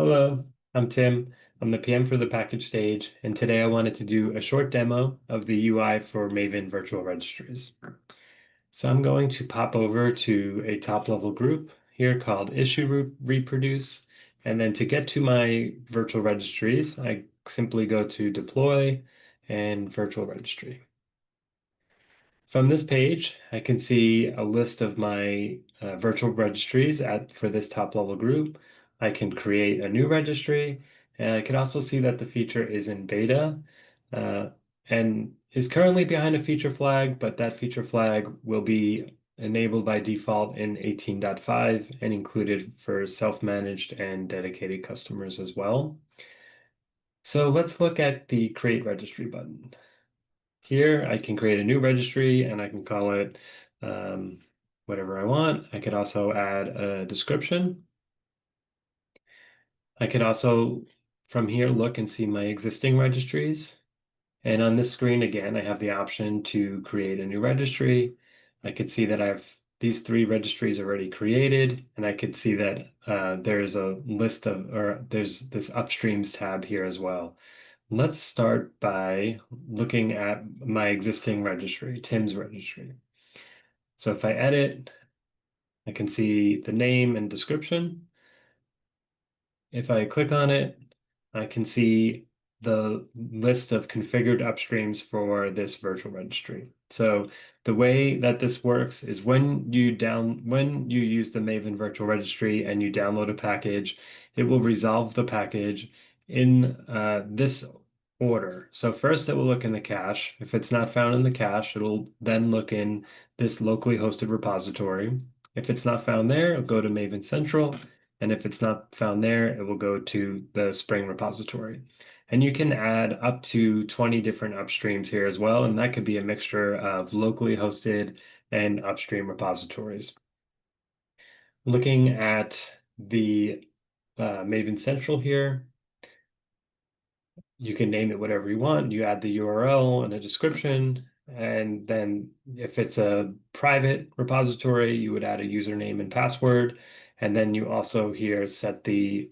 Hello, I'm Tim. I'm the PM for the package stage, and today I wanted to do a short demo of the UI for Maven virtual registries. So I'm going to pop over to a top-level group here called issue reproduce, and then to get to my virtual registries, I simply go to deploy and virtual registry. From this page, I can see a list of my virtual registries for this top level group. I can create a new registry, and I can also see that the feature is in beta uh, and is currently behind a feature flag, but that feature flag will be enabled by default in 18.5 and included for self-managed and dedicated customers as well. So let's look at the Create Registry button. Here, I can create a new registry and I can call it um, whatever I want. I could also add a description. I could also, from here, look and see my existing registries. And on this screen, again, I have the option to create a new registry. I could see that I have these three registries already created, and I could see that there's a list of, or there's this upstreams tab here as well. Let's start by looking at my existing registry, Tim's registry. So if I edit, I can see the name and description. If I click on it, I can see the list of configured upstreams for this virtual registry. So the way that this works is when you use the Maven virtual registry and you download a package, it will resolve the package in this order. So first it will look in the cache. If it's not found in the cache, it'll then look in this locally hosted repository. If it's not found there, it'll go to Maven Central. And if it's not found there, it will go to the Spring repository. And you can add up to 20 different upstreams here as well. And that could be a mixture of locally hosted and upstream repositories. Looking at the Maven Central here, you can name it whatever you want. You add the URL and a description. And then if it's a private repository, you would add a username and password. And then you also here set the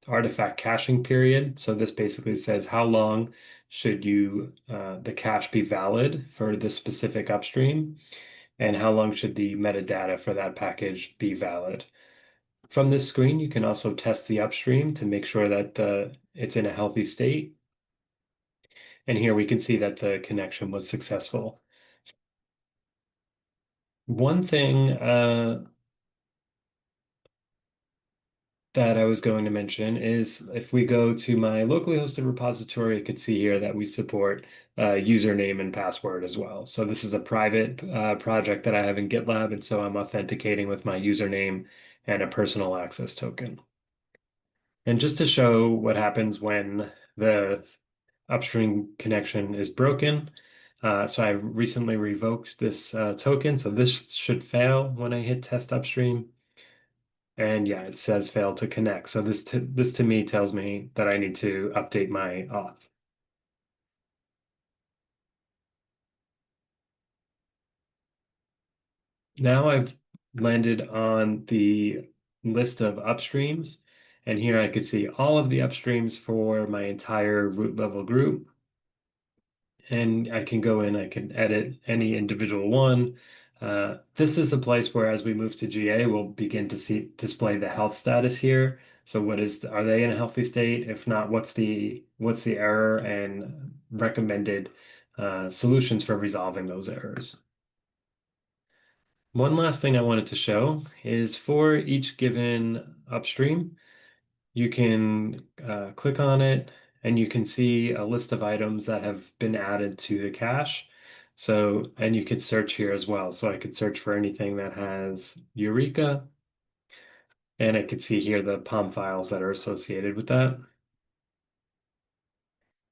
artifact caching period. So this basically says how long should the cache be valid for this specific upstream, and how long should the metadata for that package be valid. From this screen, you can also test the upstream to make sure that it's in a healthy state. And here we can see that the connection was successful. One thing that I was going to mention is if we go to my locally hosted repository, you could see here that we support username and password as well. So this is a private project that I have in GitLab, and so I'm authenticating with my username and a personal access token. And just to show what happens when the upstream connection is broken, so I recently revoked this token, so this should fail when I hit test upstream. And yeah, it says failed to connect. So this to me tells me that I need to update my auth. Now I've landed on the list of upstreams, and here I could see all of the upstreams for my entire root level group. And I can go in, I can edit any individual one. This is a place where, as we move to GA, we'll begin to display the health status here. So are they in a healthy state? If not, what's the error and recommended solutions for resolving those errors. One last thing I wanted to show is for each given upstream, you can click on it and you can see a list of items that have been added to the cache. So, and you could search here as well. So I could search for anything that has Eureka, and I could see here the POM files that are associated with that.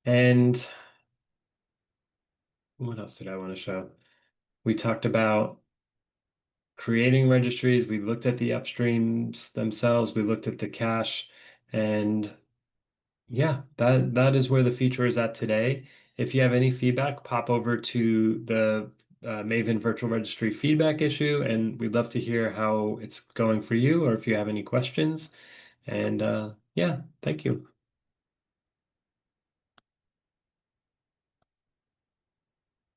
And what else did I want to show? We talked about creating registries. We looked at the upstreams themselves. We looked at the cache, and yeah, that is where the feature is at today. If you have any feedback, pop over to the Maven Virtual Registry feedback issue, and we'd love to hear how it's going for you or if you have any questions. And yeah, thank you.